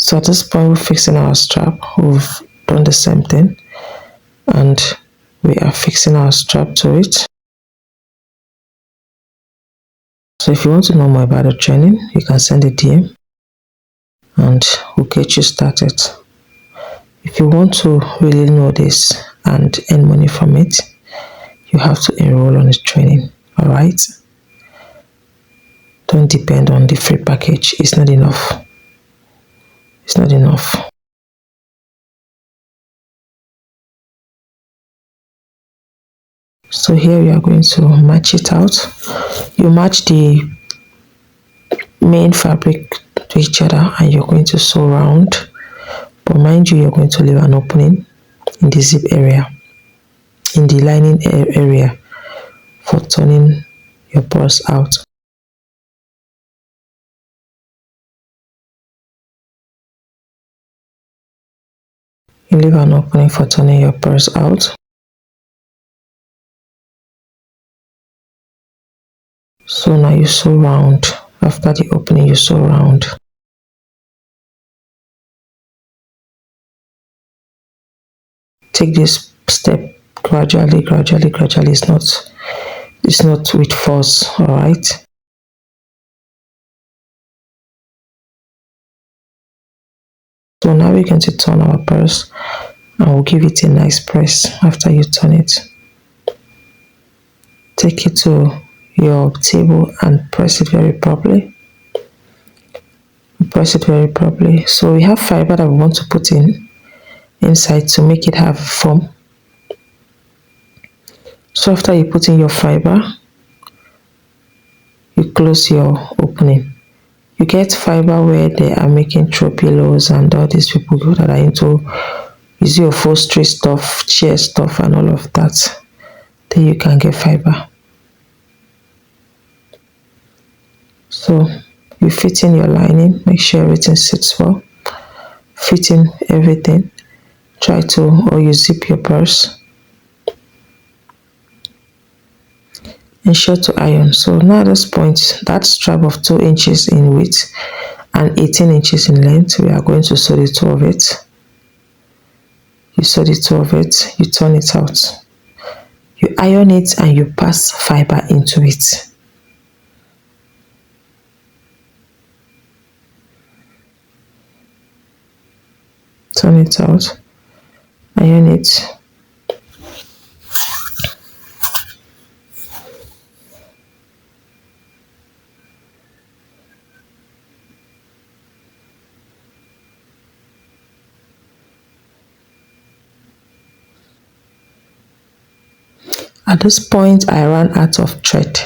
So at this point, we're fixing our strap. We've done the same thing, and we are fixing our strap to it. So if you want to know more about the training, you can send a DM and we'll get you started. If you want to really know this and earn money from it, you have to enroll on the training. All right, don't depend on the free package. It's not enough. It's not enough. So here we are going to match it out. You match the main fabric to each other and you're going to sew round, but mind you, you're going to leave an opening in the zip area, in the lining area, for turning your purse out. You leave an opening for turning your purse out. So now you sew round. After the opening, you sew round. Take this step gradually. It's not with force. All right. So now we're going to turn our purse and we'll give it a nice press. After you turn it, take it to your table and press it very properly. Press it very properly. So we have fiber that we want to put inside to make it have form. So after you put in your fiber, you close your opening. You get fiber where they are making throw pillows and all these people that are into use your upholstery stuff, chair stuff and all of that. Then you can get fiber. So you fit in your lining, make sure everything sits well. Fit in everything. Try to, or you zip your purse. Ensure to iron. So now at this point, that strap of 2 inches in width and 18 inches in length, we are going to sew the two of it. You sew the two of it, you turn it out. You iron it and you pass fiber into it. Turn it out, iron it. At this point, I ran out of thread.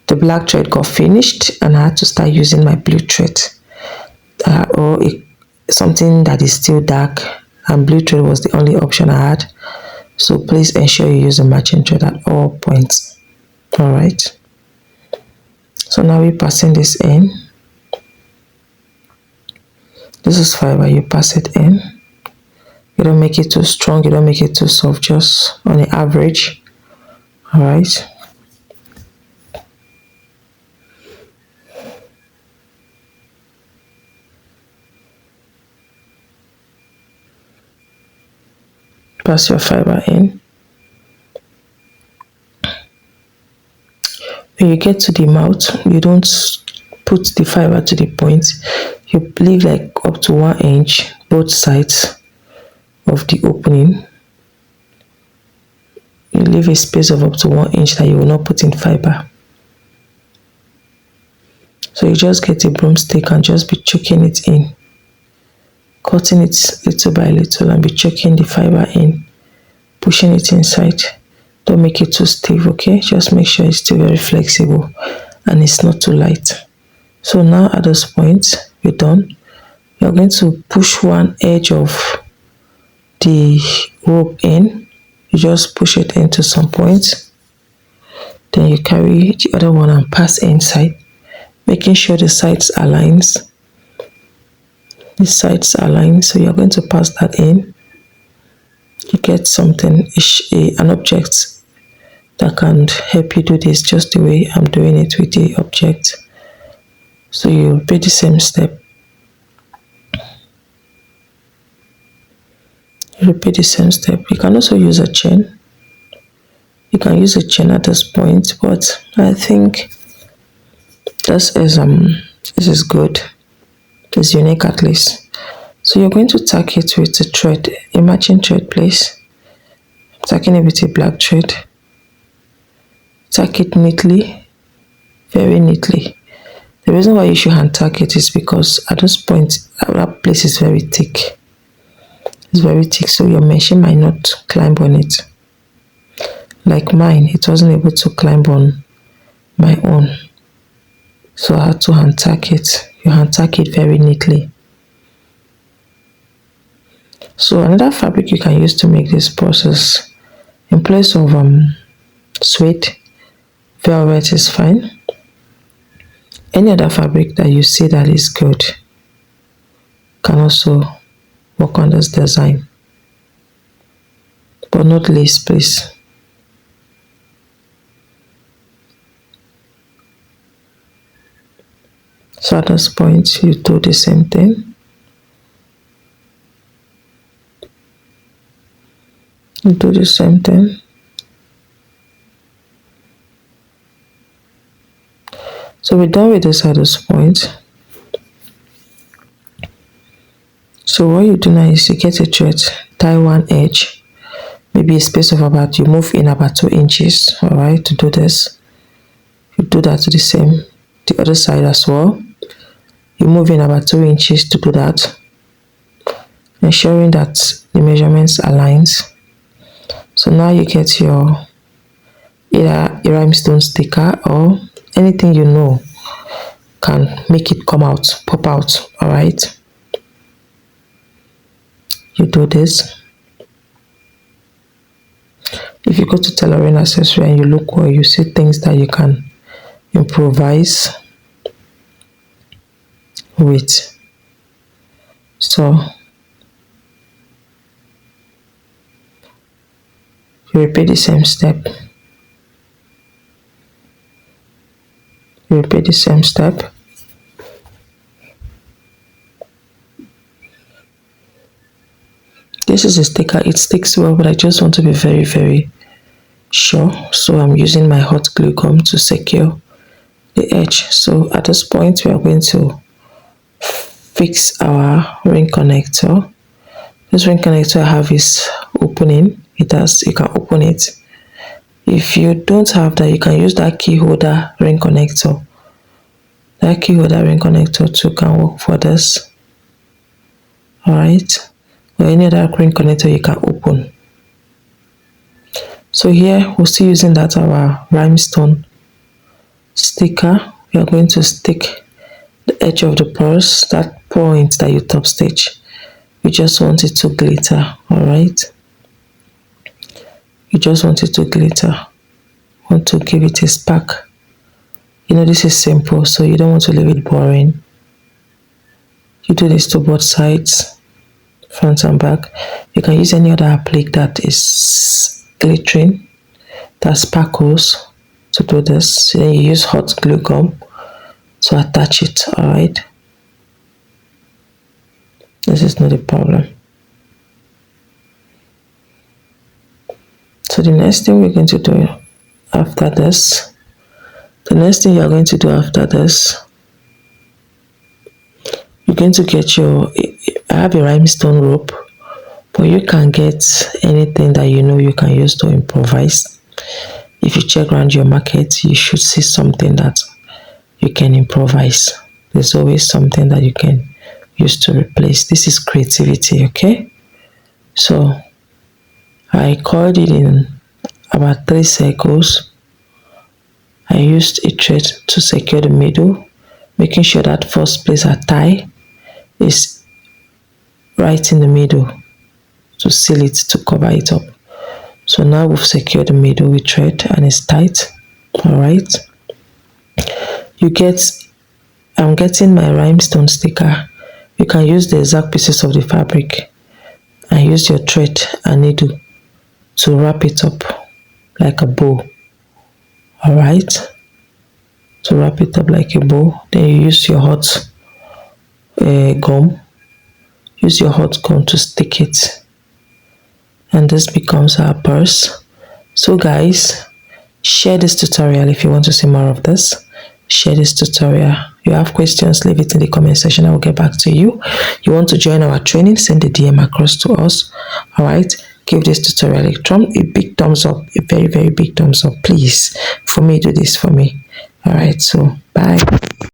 The black thread got finished and I had to start using my blue thread, something that is still dark, and blue thread was the only option I had. So please ensure you use a matching thread at all points. All right. So now we're passing this in. This is fiber, you pass it in. You don't make it too strong, you don't make it too soft, just on the average. All right. Pass your fiber in. When you get to the mouth, you don't put the fiber to the point. You leave like up to 1 inch both sides of the opening. You leave a space of up to 1 inch that you will not put in fiber. So you just get a broomstick and just be choking it in, cutting it little by little and be choking the fiber in, pushing it inside. Don't make it too stiff, okay? Just make sure it's still very flexible and it's not too light. So now at this point, we're done. You're going to push one edge of the rope in. You just push it into some point. Then you carry the other one and pass inside, making sure the sides aligns. The sides align, so you're going to pass that in. You get something, an object that can help you do this just the way I'm doing it with the object. So you repeat the same step. You repeat the same step. You can also use a chain. You can use a chain at this point, but I think this is good. It's unique at least. So you're going to tack it with a thread, a matching thread, please. Tacking it with a black thread. Tack it neatly, very neatly. The reason why you should hand tack it is because at this point that place is very thick. It's very thick, so your machine might not climb on it. Like mine, it wasn't able to climb on my own. So I had to hand tack it. You hand tack it very neatly. So another fabric you can use to make this process, in place of suede, velvet is fine. Any other fabric that you see that is good can also work on this design, but not lace, please. So at this point you do the same thing. You do the same thing. So we're done with this at this point. So what you do now is you get a thread, tie one edge, maybe a space of about, you move in about 2 inches, all right, to do this. You do that to the other side as well. You move in about 2 inches to do that, ensuring that the measurements aligns. So now you get your either a rhinestone sticker or anything you know can make it come out, pop out, all right. You do this. If you go to tailoring accessory and you look well, you see things that you can improvise with. So you repeat the same step. You repeat the same step. This is a sticker, it sticks well, but I just want to be very, very sure. So I'm using my hot glue gum to secure the edge. So at this point, we are going to fix our ring connector. This ring connector I have is opening. You can open it. If you don't have that, you can use that key holder ring connector. That key holder ring connector too can work for this. Alright. Or any other ring connector you can open. So here we're still using that our rhinestone sticker. We are going to stick the edge of the purse, that point that you top stitch. You just want it to glitter, alright? You just want it to glitter. Want to give it a spark. You know, this is simple, so you don't want to leave it boring. You do this to both sides, front and back. You can use any other applique that is glittering, that sparkles, to do this. Then you use hot glue gum to attach it, alright? This is not a problem. So the next thing we're going to do after this, you're going to get I have a rhinestone rope, but you can get anything that you know you can use to improvise. If you check around your market, you should see something that you can improvise. There's always something that you can use to replace. This is creativity, okay? So I coiled it in about 3 circles. I used a thread to secure the middle, making sure that first place I tie is right in the middle to seal it, to cover it up. So now we've secured the middle with thread and it's tight. Alright. I'm getting my rhinestone sticker. You can use the exact pieces of the fabric and use your thread and needle to wrap it up like a bow. Alright. To wrap it up like a bow. Then you use your hot gum. Use your hot gum to stick it and this becomes our purse. So guys, share this tutorial if you want to see more of this. Share this tutorial. You have questions, leave it in the comment section. I will get back to you. You want to join our training, send a DM across to us. All right, give this tutorial a big thumbs up, a very big thumbs up, please. For me, do this for me. All right, so bye.